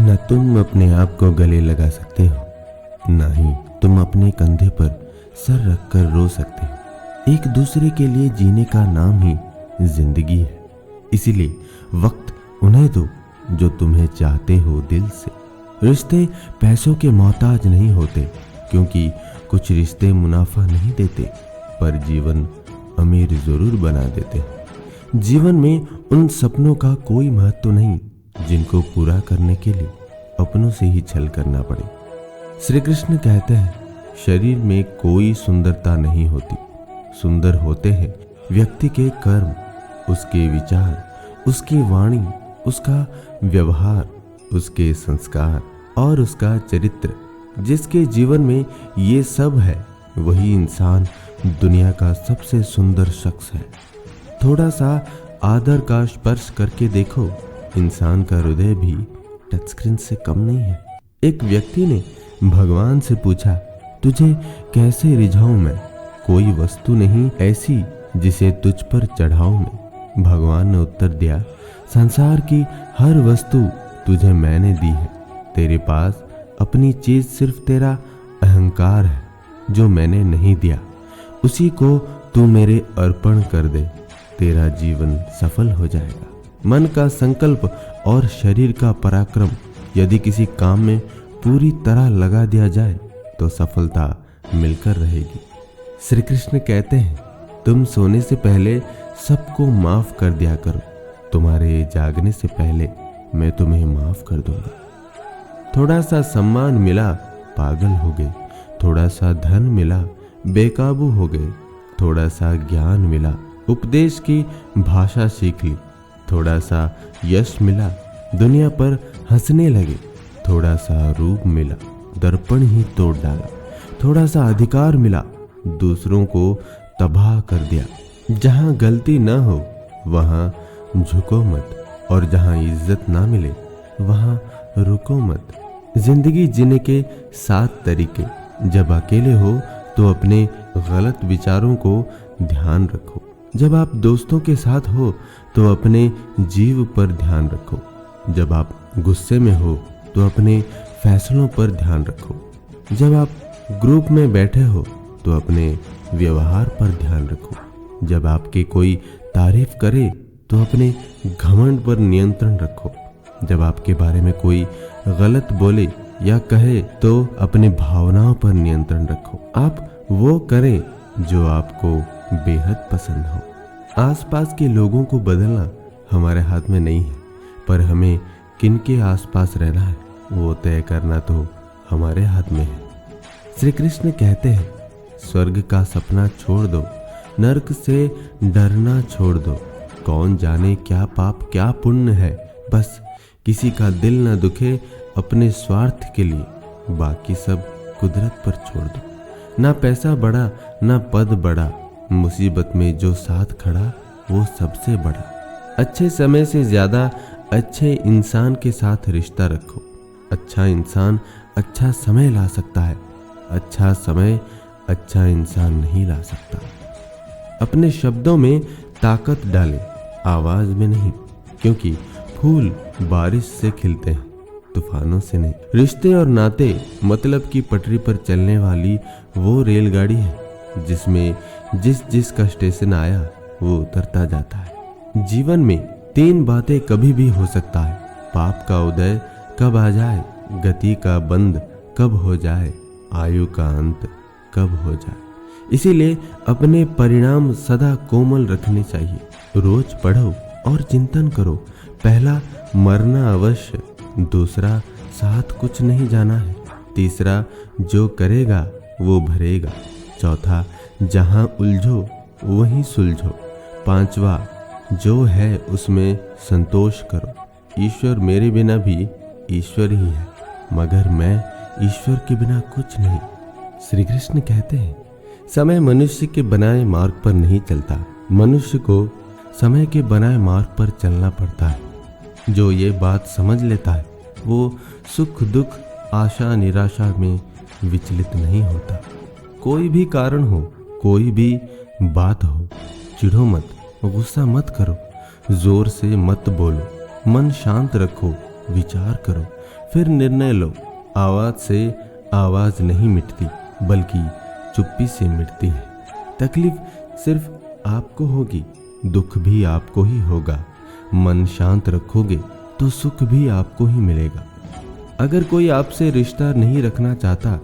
न तुम अपने आप को गले लगा सकते हो, न ही तुम अपने कंधे पर सर रखकर रो सकते हो। एक दूसरे के लिए जीने का नाम ही जिंदगी है। इसीलिए वक्त उन्हें दो जो तुम्हें चाहते हो दिल से। रिश्ते पैसों के मोहताज नहीं होते, क्योंकि कुछ रिश्ते मुनाफा नहीं देते, पर जीवन अमीर जरूर बना देते हैं। जीवन में उन सपनों का कोई महत्व नहीं जिनको पूरा करने के लिए अपनों से ही छल करना पड़े। श्री कृष्ण कहते हैं, शरीर में कोई सुंदरता नहीं होती, सुंदर होते हैं व्यक्ति के कर्म, उसके विचार, उसकी वाणी, उसका व्यवहार, उसके संस्कार और उसका चरित्र। जिसके जीवन में ये सब है वही इंसान दुनिया का सबसे सुंदर शख्स है। थोड़ा सा आदर का स्पर्श करके देखो, इंसान का हृदय भी टच स्क्रीन से कम नहीं है। एक व्यक्ति ने भगवान से पूछा, तुझे कैसे रिझाऊं मैं? कोई वस्तु नहीं ऐसी जिसे तुझ पर चढ़ाऊं मैं। भगवान ने उत्तर दिया, संसार की हर वस्तु तुझे मैंने दी है। तेरे पास अपनी चीज सिर्फ तेरा अहंकार है जो मैंने नहीं दिया। उसी को तू मेरे अर्पण कर दे, तेरा जीवन सफल हो जाएगा। मन का संकल्प और शरीर का पराक्रम यदि किसी काम में पूरी तरह लगा दिया जाए तो सफलता मिलकर रहेगी। श्री कृष्ण कहते हैं, तुम सोने से पहले सबको माफ कर दिया करो, तुम्हारे जागने से पहले मैं तुम्हें माफ कर दूंगा। थोड़ा सा सम्मान मिला, पागल हो गए। थोड़ा सा धन मिला, बेकाबू हो गए। थोड़ा सा ज्ञान मिला, उपदेश की भाषा सीख ली। थोड़ा सा यश मिला, दुनिया पर हंसने लगे। थोड़ा सा रूप मिला, दर्पण ही तोड़ डाला। थोड़ा सा अधिकार मिला, दूसरों को तबाह कर दिया। जहां गलती न हो वहां झुको मत, और जहां इज्जत ना मिले वहां रुको मत। जिंदगी जीने के 7 तरीके। जब अकेले हो तो अपने गलत विचारों को ध्यान रखो। जब आप दोस्तों के साथ हो तो अपने जीव पर ध्यान रखो। जब आप गुस्से में हो तो अपने फैसलों पर ध्यान रखो। जब आप ग्रुप में बैठे हो तो अपने व्यवहार पर ध्यान रखो। जब आपकी कोई तारीफ करे तो अपने घमंड पर नियंत्रण रखो। जब आपके बारे में कोई गलत बोले या कहे तो अपने भावनाओं पर नियंत्रण रखो। आप वो करें जो आपको बेहद पसंद हो। आसपास के लोगों को बदलना हमारे हाथ में नहीं है, पर हमें किनके आसपास रहना है वो तय करना तो हमारे हाथ में है। श्री कृष्ण कहते हैं, स्वर्ग का सपना छोड़ दो, नरक से डरना छोड़ दो। कौन जाने क्या पाप क्या पुण्य है, बस किसी का दिल न दुखे अपने स्वार्थ के लिए, बाकी सब कुदरत पर छोड़ दो। ना पैसा बड़ा ना पद बड़ा, मुसीबत में जो साथ खड़ा वो सबसे बड़ा। अच्छे समय से ज्यादा अच्छे इंसान के साथ रिश्ता रखो। अच्छा इंसान अच्छा समय ला सकता है, अच्छा समय अच्छा इंसान नहीं ला सकता। अपने शब्दों में ताकत डालें, आवाज में नहीं, क्योंकि फूल बारिश से खिलते हैं, तूफानों से नहीं। रिश्ते और नाते मतलब की पटरी पर चलने वाली वो रेलगाड़ी है जिसमें जिस का स्टेशन आया वो उतरता जाता है। जीवन में 3 बातें कभी भी हो सकता है, पाप का उदय कब आ जाए, गति का बंद कब हो जाए, आयु का अंत कब हो जाए। इसीलिए अपने परिणाम सदा कोमल रखने चाहिए। रोज पढ़ो और चिंतन करो। पहला, मरना अवश्य। दूसरा, साथ कुछ नहीं जाना है। तीसरा, जो करेगा वो भरेगा। चौथा, जहां उलझो वहीं सुलझो। पांचवा, जो है उसमें संतोष करो। ईश्वर मेरे बिना भी ईश्वर ही है, मगर मैं ईश्वर के बिना कुछ नहीं। श्री कृष्ण कहते हैं, समय मनुष्य के बनाए मार्ग पर नहीं चलता, मनुष्य को समय के बनाए मार्ग पर चलना पड़ता है। जो ये बात समझ लेता है वो सुख दुख आशा निराशा में विचलित नहीं होता। कोई भी कारण हो, कोई भी बात हो, चिढ़ो मत, गुस्सा मत करो, जोर से मत बोलो, मन शांत रखो, विचार करो, फिर निर्णय लो। आवाज से आवाज नहीं मिटती, बल्कि चुप्पी से मिटती है। तकलीफ सिर्फ आपको होगी, दुख भी आपको ही होगा। मन शांत रखोगे तो सुख भी आपको ही मिलेगा। अगर कोई आपसे रिश्ता नहीं रखना चाहता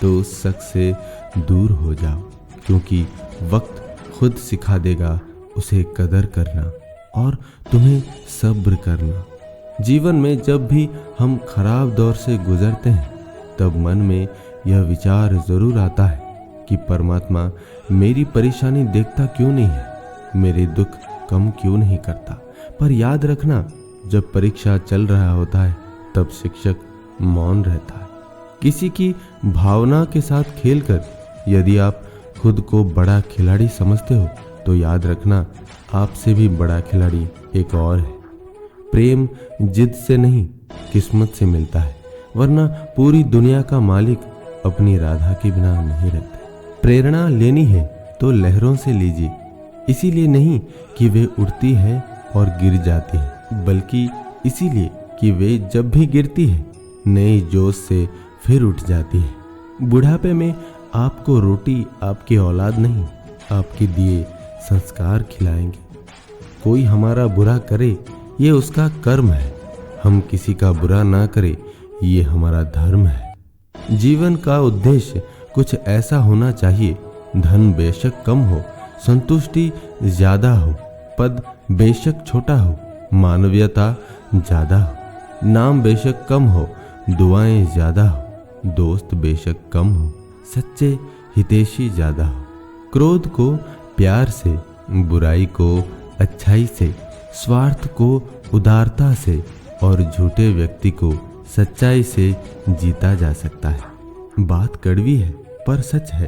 तो उस शख्स से दूर हो जाओ, क्योंकि वक्त खुद सिखा देगा उसे कदर करना और तुम्हें सब्र करना। जीवन में जब भी हम खराब दौर से गुजरते हैं तब मन में यह विचार जरूर आता है कि परमात्मा मेरी परेशानी देखता क्यों नहीं है, मेरे दुख कम क्यों नहीं करता। पर याद रखना, जब परीक्षा चल रहा होता है तब शिक्षक मौन रहता है। किसी की भावना के साथ खेलकर यदि आप खुद को बड़ा खिलाड़ी समझते हो तो याद रखना, आपसे भी बड़ा खिलाड़ी एक और है। प्रेम जिद से नहीं, किस्मत से मिलता है, वरना पूरी दुनिया का मालिक अपनी राधा के बिना नहीं रहता। प्रेरणा लेनी है तो लहरों से लीजिए, इसीलिए नहीं कि वे उड़ती है और गिर जाती है, बल्कि इसीलिए कि वे जब भी गिरती है नए जोश से फिर उठ जाती है। बुढ़ापे में आपको रोटी आपकी औलाद नहीं, आपके दिए संस्कार खिलाएंगे। कोई हमारा बुरा करे ये उसका कर्म है, हम किसी का बुरा ना करें ये हमारा धर्म है। जीवन का उद्देश्य कुछ ऐसा होना चाहिए, धन बेशक कम हो, संतुष्टि ज्यादा हो, पद बेशक छोटा हो, मानवीयता ज्यादा हो, नाम बेशक कम हो, दुआएं ज्यादा हो, दोस्त बेशक कम हो, सच्चे हितैषी ज्यादा हो। क्रोध को प्यार से, बुराई को अच्छाई से, स्वार्थ को उदारता से और झूठे व्यक्ति को सच्चाई से जीता जा सकता है। बात कड़वी है पर सच है।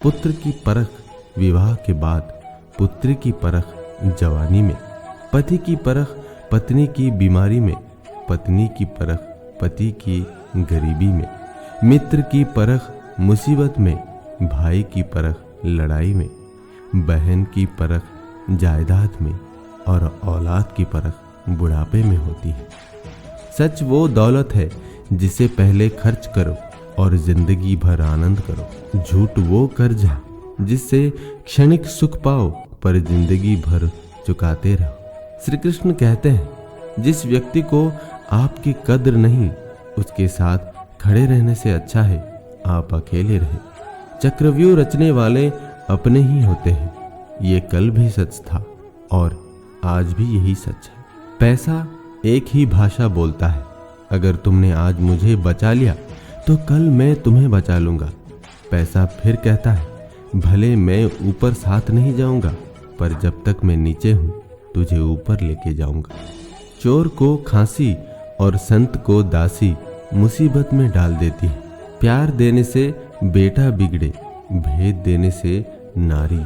पुत्र की परख विवाह के बाद, पुत्री की परख जवानी में, पति की परख पत्नी की बीमारी में, पत्नी की परख पति की गरीबी में, मित्र की परख मुसीबत में, भाई की परख लड़ाई में, बहन की परख जायदाद में और औलाद की परख बुढ़ापे में होती है। सच वो दौलत है जिसे पहले खर्च करो और जिंदगी भर आनंद करो। झूठ वो कर्ज है जिससे क्षणिक सुख पाओ पर जिंदगी भर चुकाते रहो। श्री कृष्ण कहते हैं, जिस व्यक्ति को आपकी कद्र नहीं, उसके साथ खड़े रहने से अच्छा है आप अकेले रहे। चक्रव्यूह रचने वाले अपने ही होते हैं, ये कल भी सच था और आज भी यही सच है। पैसा एक ही भाषा बोलता है, अगर तुमने आज मुझे बचा लिया तो कल मैं तुम्हें बचा लूंगा। पैसा फिर कहता है, भले मैं ऊपर साथ नहीं जाऊंगा पर जब तक मैं नीचे हूं तुझे ऊपर लेके जाऊंगा। चोर को खांसी और संत को दासी मुसीबत में डाल देती है। प्यार देने से बेटा बिगड़े, भेद देने से नारी,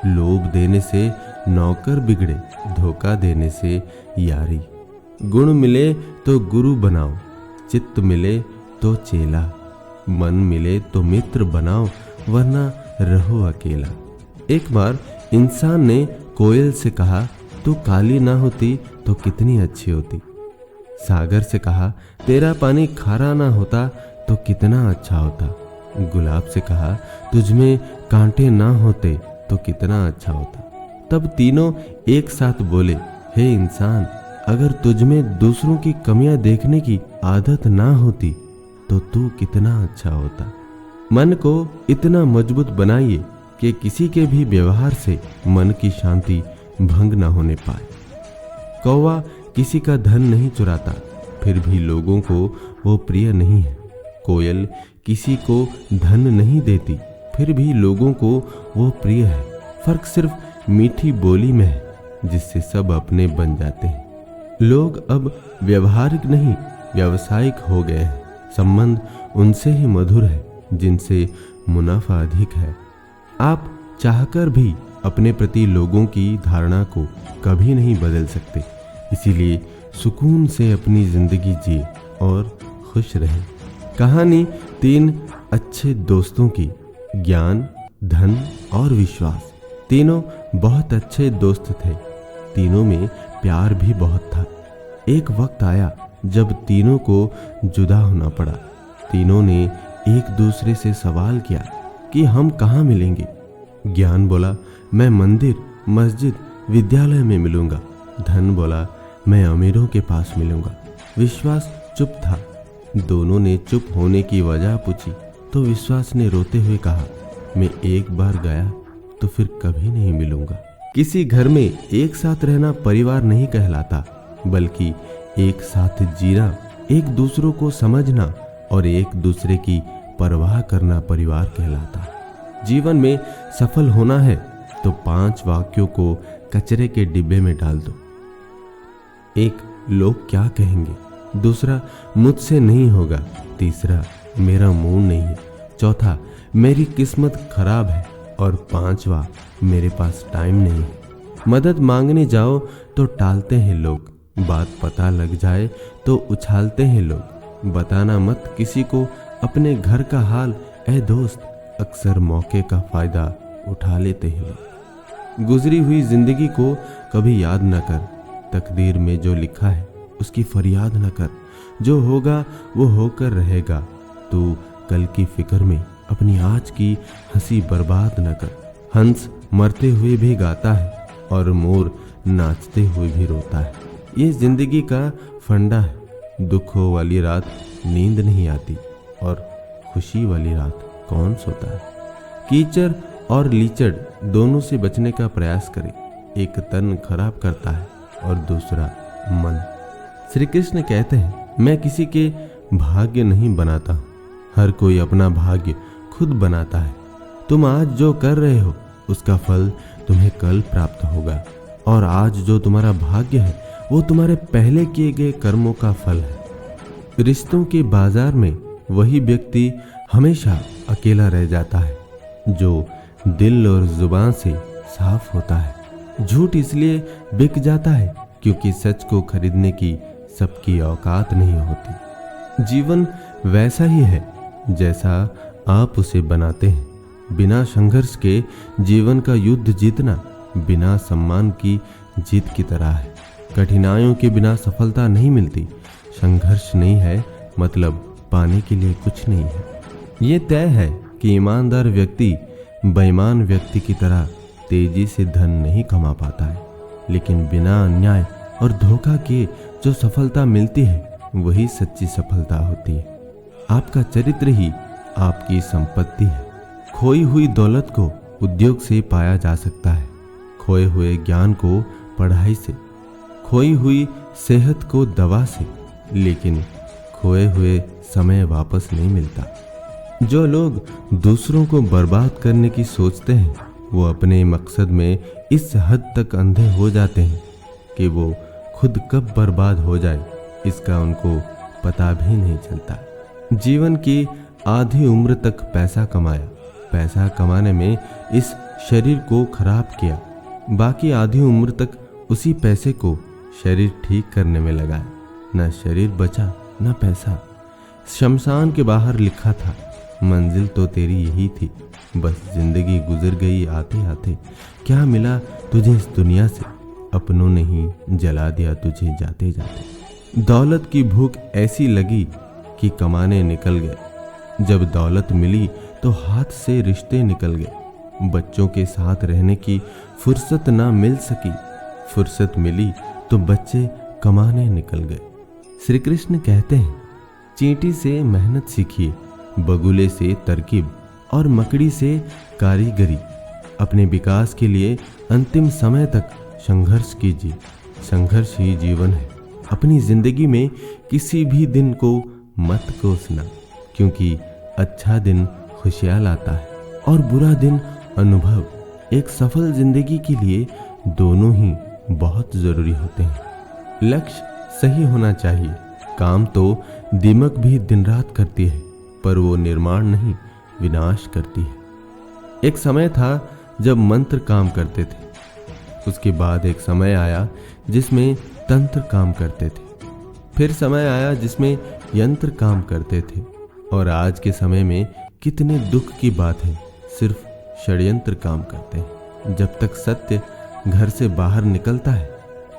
लोभ देने से नौकर बिगड़े, धोखा देने से यारी। गुण मिले तो गुरु बनाओ, चित्त मिले तो चेला, मन मिले तो मित्र बनाओ, वरना रहो अकेला। एक बार इंसान ने कोयल से कहा, तू काली ना होती तो कितनी अच्छी होती। सागर से कहा, तेरा पानी खारा ना होता तो कितना अच्छा होता। गुलाब से कहा, तुझमें कांटे ना होते तो कितना अच्छा होता। तब तीनों एक साथ बोले, हे इंसान, अगर तुझमें दूसरों की कमियां देखने की आदत ना होती तो तू कितना अच्छा होता। मन को इतना मजबूत बनाइए कि किसी के भी व्यवहार से मन की शांति भंग न होने पाए। कौवा किसी का धन नहीं चुराता, फिर भी लोगों को वो प्रिय नहीं है। कोयल किसी को धन नहीं देती, फिर भी लोगों को वो प्रिय है। फर्क सिर्फ मीठी बोली में है, जिससे सब अपने बन जाते हैं। लोग अब व्यवहारिक नहीं व्यावसायिक हो गए हैं। संबंध उनसे ही मधुर है जिनसे मुनाफा अधिक है। आप चाहकर भी अपने प्रति लोगों की धारणा को कभी नहीं बदल सकते, इसीलिए सुकून से अपनी जिंदगी जिए और खुश रहें। कहानी 3 अच्छे दोस्तों की, ज्ञान, धन और विश्वास। तीनों बहुत अच्छे दोस्त थे, तीनों में प्यार भी बहुत था। एक वक्त आया जब तीनों को जुदा होना पड़ा। तीनों ने एक दूसरे से सवाल किया कि हम कहाँ मिलेंगे। ज्ञान बोला, मैं मंदिर, मस्जिद, विद्यालय में मिलूंगा। धन बोला, मैं अमीरों के पास मिलूंगा। विश्वास चुप था। दोनों ने चुप होने की वजह पूछी तो विश्वास ने रोते हुए कहा, मैं एक बार गया तो फिर कभी नहीं मिलूंगा। किसी घर में एक साथ रहना परिवार नहीं कहलाता, बल्कि एक साथ जीना, एक दूसरों को समझना और एक दूसरे की परवाह करना परिवार कहलाता है। जीवन में सफल होना है तो 5 वाक्यों को कचरे के डिब्बे में डाल दो। 1, लोग क्या कहेंगे। दूसरा, मुझसे नहीं होगा। तीसरा, मेरा मूड नहीं है। चौथा, मेरी किस्मत खराब है। और 5वां, मेरे पास टाइम नहीं है। मदद मांगने जाओ तो टालते हैं लोग। बात पता लग जाए तो उछालते हैं लोग। बताना मत किसी को अपने घर का हाल, ऐ दोस्त। अक्सर मौके का फायदा उठा लेते हैं लोग। गुजरी हुई जिंदगी को कभी याद न कर। तकदीर में जो लिखा है उसकी फरियाद न कर। जो होगा वो होकर रहेगा। तू कल की फिक्र में अपनी आज की हंसी बर्बाद न कर। हंस मरते हुए भी गाता है और मोर नाचते हुए भी रोता है। ये जिंदगी का फंडा है। दुखों वाली रात नींद नहीं आती और खुशी वाली रात कौन सोता है। कीचड़ और लीचड़ दोनों से बचने का प्रयास करें। एक तन खराब करता है और दूसरा मन। श्री कृष्ण कहते हैं, मैं किसी के भाग्य नहीं बनाता हूँ, हर कोई अपना भाग्य खुद बनाता है। तुम आज जो कर रहे हो उसका फल तुम्हें कल प्राप्त होगा, और आज जो तुम्हारा भाग्य है वो तुम्हारे पहले किए गए कर्मों का फल है। रिश्तों के बाजार में वही व्यक्ति हमेशा अकेला रह जाता है जो दिल और जुबान से साफ होता है। झूठ इसलिए बिक जाता है क्योंकि सच को खरीदने की सबकी औकात नहीं होती। जीवन वैसा ही है जैसा आप उसे बनाते हैं। बिना संघर्ष के जीवन का युद्ध जीतना बिना सम्मान की जीत की तरह है। कठिनाइयों के बिना सफलता नहीं मिलती। संघर्ष नहीं है मतलब पाने के लिए कुछ नहीं है। ये तय है कि ईमानदार व्यक्ति बेईमान व्यक्ति की तरह तेजी से धन नहीं कमा पाता है, लेकिन बिना अन्याय और धोखा के जो सफलता मिलती है वही सच्ची सफलता होती है। आपका चरित्र ही आपकी संपत्ति है। खोई हुई दौलत को उद्योग से पाया जा सकता है, खोए हुए ज्ञान को पढ़ाई से, खोई हुई सेहत को दवा से, लेकिन खोए हुए समय वापस नहीं मिलता। जो लोग दूसरों को बर्बाद करने की सोचते हैं वो अपने मकसद में इस हद तक अंधे हो जाते हैं कि वो खुद कब बर्बाद हो जाए इसका उनको पता भी नहीं चलता। जीवन की आधी उम्र तक पैसा कमाया, पैसा कमाने में इस शरीर को खराब किया, बाकी आधी उम्र तक उसी पैसे को शरीर ठीक करने में लगाया। न शरीर बचा न पैसा। शमशान के बाहर लिखा था, मंजिल तो तेरी यही थी, बस जिंदगी गुजर गई आते आते। क्या मिला तुझे इस दुनिया से, अपनों ने ही जला दिया तुझे जाते जाते। दौलत की भूख ऐसी लगी कि कमाने निकल गए। जब दौलत मिली तो हाथ से रिश्ते निकल गए। बच्चों के साथ रहने की फुर्सत ना मिल सकी, फुर्सत मिली तो बच्चे कमाने निकल गए। श्री कृष्ण कहते हैं, चींटी से मेहनत सीखिए, बगुले से तरकीब और मकड़ी से कारीगरी। अपने विकास के लिए अंतिम समय तक संघर्ष कीजिए। संघर्ष ही जीवन है। अपनी जिंदगी में किसी भी दिन को मत कोसना, क्योंकि अच्छा दिन खुशियाँ लाता है और बुरा दिन अनुभव। एक सफल जिंदगी के लिए दोनों ही बहुत जरूरी होते हैं। लक्ष्य सही होना चाहिए। काम तो दिमाग भी दिन रात करती है, पर वो निर्माण नहीं विनाश करती है। एक समय था जब मंत्र काम करते थे, उसके बाद एक समय आया जिसमें तंत्र काम करते थे, फिर समय आया जिसमें यंत्र काम करते थे, और आज के समय में कितने दुख की बात है, सिर्फ षड्यंत्र काम करते हैं। जब तक सत्य घर से बाहर निकलता है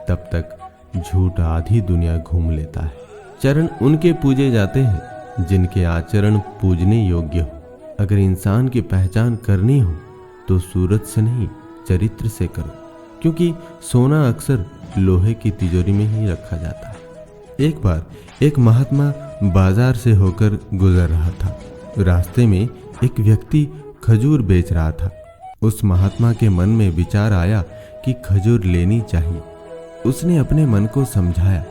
तब तक झूठ आधी दुनिया घूम लेता है। चरण उनके पूजे जाते हैं जिनके आचरण पूजने योग्य हो। अगर इंसान की पहचान करनी हो तो सूरत से नहीं, चरित्र से करो, क्योंकि सोना अक्सर लोहे की तिजोरी में ही रखा जाता है। एक बार एक महात्मा बाजार से होकर गुजर रहा था। रास्ते में एक व्यक्ति खजूर बेच रहा था। उस महात्मा के मन में विचार आया कि खजूर लेनी चाहिए। उसने अपने मन को समझाया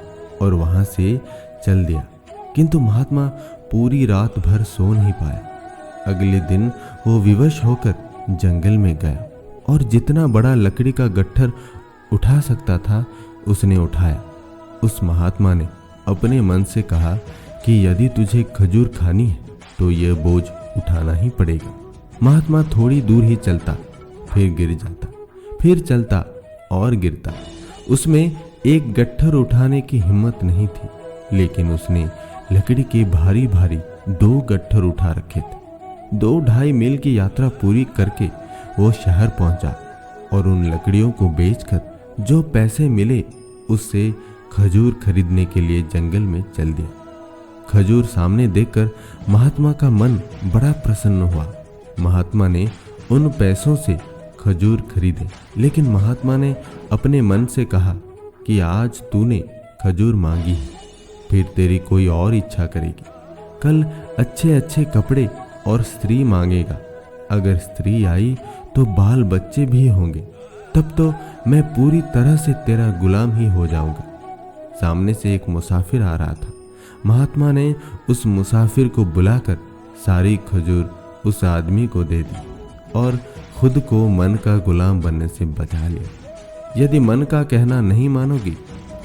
और वहां से चल दिया, किंतु महात्मा पूरी रात भर सो नहीं पाया। अगले दिन वो विवश होकर जंगल में गया और जितना बड़ा लकड़ी का गट्ठर उठा सकता था उसने उठाया। उस महात्मा ने अपने मन से कहा कि यदि तुझे खजूर खानी है तो यह बोझ उठाना ही पड़ेगा। महात्मा थोड़ी दूर ही चलता, फिर गिर जाता, फिर चलता और गिरता। उसमें एक गट्ठर उठाने की हिम्मत नहीं थी, लेकिन उसने लकड़ी के भारी भारी 2 गट्ठर उठा रखे थे। 2-2.5 मील की यात्रा पूरी करके वो शहर पहुंचा और उन लकड़ियों को बेचकर जो पैसे मिले उससे खजूर खरीदने के लिए जंगल में चल दिया। खजूर सामने देखकर महात्मा का मन बड़ा प्रसन्न हुआ। महात्मा ने उन पैसों से खजूर खरीदे, लेकिन महात्मा ने अपने मन से कहा कि आज तूने खजूर मांगी है, फिर तेरी कोई और इच्छा करेगी। कल अच्छे अच्छे कपड़े और स्त्री मांगेगा। अगर स्त्री आई तो बाल बच्चे भी होंगे, तब तो मैं पूरी तरह से तेरा गुलाम ही हो जाऊंगा। सामने से एक मुसाफिर आ रहा था। महात्मा ने उस मुसाफिर को बुलाकर सारी खजूर उस आदमी को दे दी और खुद को मन का गुलाम बनने से बचा लिया। यदि मन का कहना नहीं मानोगे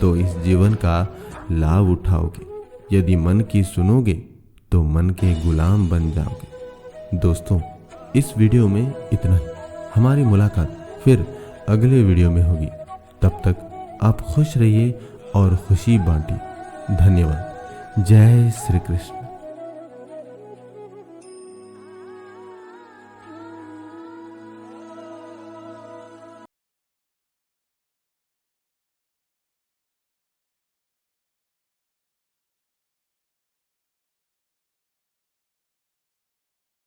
तो इस जीवन का लाभ उठाओगे। यदि मन की सुनोगे तो मन के गुलाम बन जाओगे। दोस्तों, इस वीडियो में इतना ही। हमारी मुलाकात फिर अगले वीडियो में होगी। तब तक आप खुश रहिए और खुशी बांटिए। धन्यवाद। जय श्री कृष्ण।